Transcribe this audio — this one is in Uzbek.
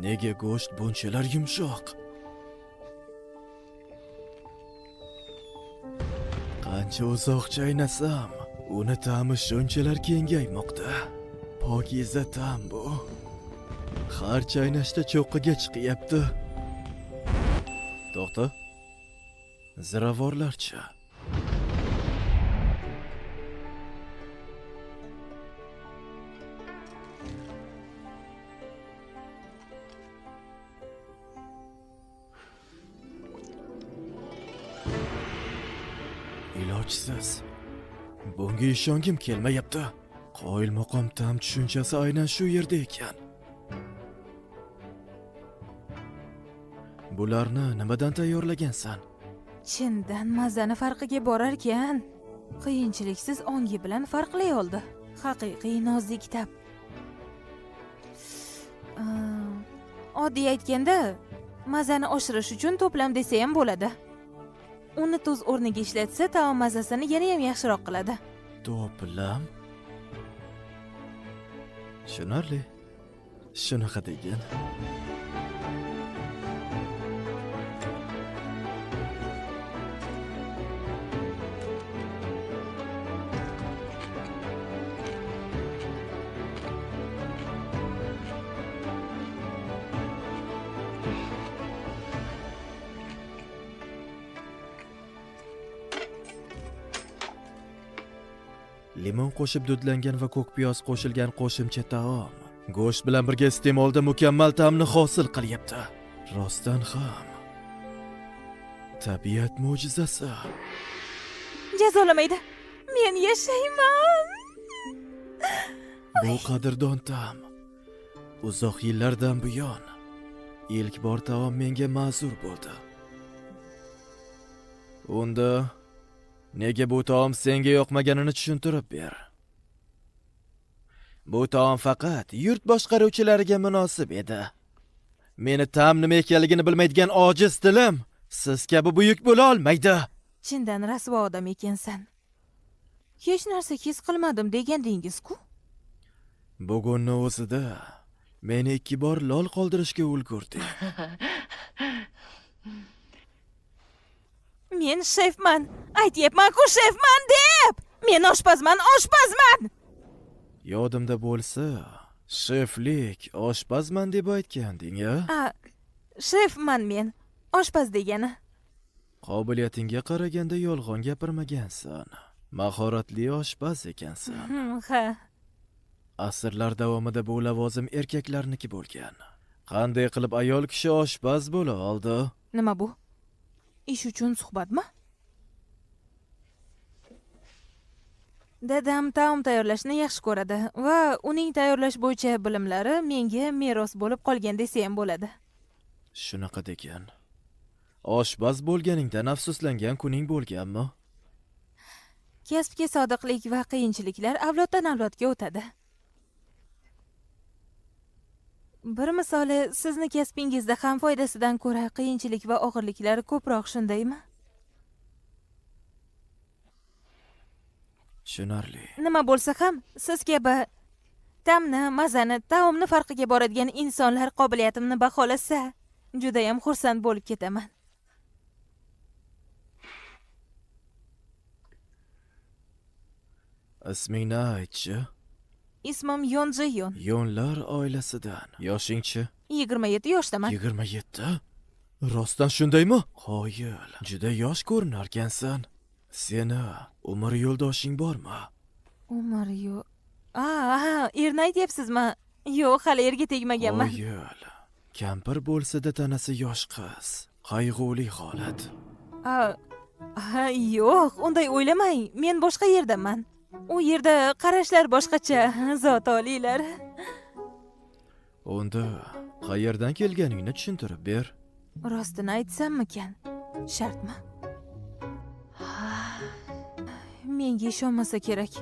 Nega go'sht bunchalar yumshoq? Qancha uzoq chaynasam, uni ta'mi shunchalar kengaymoqda. Pokiza ta'm bu. Har chaynashda cho'qqiga chiqyapti. To'xta. Ziravorlarcha. Ilojsiz. Bunga ishongim kelmayapti. Qoyilmaqom ta'm tushunchasi aynan shu yerda ekan. Bularni nimadan tayyorlagansan? Chindan mazani farqiga borar ekan. Qiyinchiliksiz ongi bilan farqlay oldi. Haqiqiy nozik tab. Oddiy aytganda, mazani oshirish uchun to'plam desa ham bo'ladi. Uni tuz o'rniga ishlatsa, taom mazasini yana ham yaxshiroq qiladi. To'plam? Tushunarli. Shunaqa degan. Limon qo'shib dudlangan va ko'k piyoz qo'shilgan qo'shimcha taom go'sht bilan birga iste'molda mukammal ta'mni hosil qilyapti. Rostdan ham tabiat mo'jizasi. Jazolamaydi. Men yashayman. Bu qadrdon ta'm. Uzoq yillardan buyon ilk bor taom menga ma'zur bo'ldi. Unda nega bu taom senga yoqmaganini tushuntirib ber. Bu taom faqat yurt boshqaruvchilariga munosib edi. Meni ta'm nima ekanligini bilmaydigan ojiz dilim siz kabi buyuk bo'la olmaydi. Chindan rasvo odam ekansan. Hech narsa his qilmadim degandingiz-ku. Bugunni o'zida meni 2 bor lol qoldirishga ulgurding. Men shefman. Aytyapman-ku shefman deb. Men oshpazman. Yodimda bo'lsa, sheflik, oshpazman deb aytganding-a? Shefman men. Oshpaz degani. Qobiliyatingga qaraganda yolg'on gapirmagansan. Mahoratli oshpaz ekansan. Ha. Asrlar davomida bu lavozim erkaklarniki bo'lgan. Qanday qilib ayol kishi oshpaz bo'la oldi? Nima bu? Ish uchun suhbatmi? Dadam taom tayyorlashni yaxshi ko'radi va uning tayyorlash bo'yicha bilimlari menga meros bo'lib qolgan desa ham bo'ladi. Shunaqa degan. Oshpaz bo'lganingdan afsuslangan kuning bo'lganmi? Kasbga sodiqlik va qiyinchiliklar avloddan avlodga o'tadi. Bir misoli, sizni kasbingizda ham foydasidan ko'ra qiyinchilik va og'irliklar ko'proq, shundaymi? Tushunarli. Nima bo'lsa ham, siz kabi ta'mni, mazani, taomni farqiga boradigan insonlar qobiliyatimni baholasa, juda ham xursand bo'lib ketaman. Ismingni ayt-chi? Ismim Yonjayon. Yonlar oilasidan. Yoshing-chi? 27 yoshdaman. 27? Rostdan shundaymi? Qoyil. Juda yosh ko'rinarkansan. Seni umr yo'ldoshing bormi? Umr yo'q. Erni aytyapsizmi? Yo'q, hali erga tegmaganman. Qoyil. Kampir bo'lsa-da tanasi yosh qiz. Qayg'uli holat. Yo'q, unday o'ylamang. Men boshqa yerdaman. U yerda qarashlar boshqacha, zot oliylar. Unda qayerdan kelganingni tushuntirib ber. Rostini aytsammikan? Shartmi? Menga ishonmasa kerak.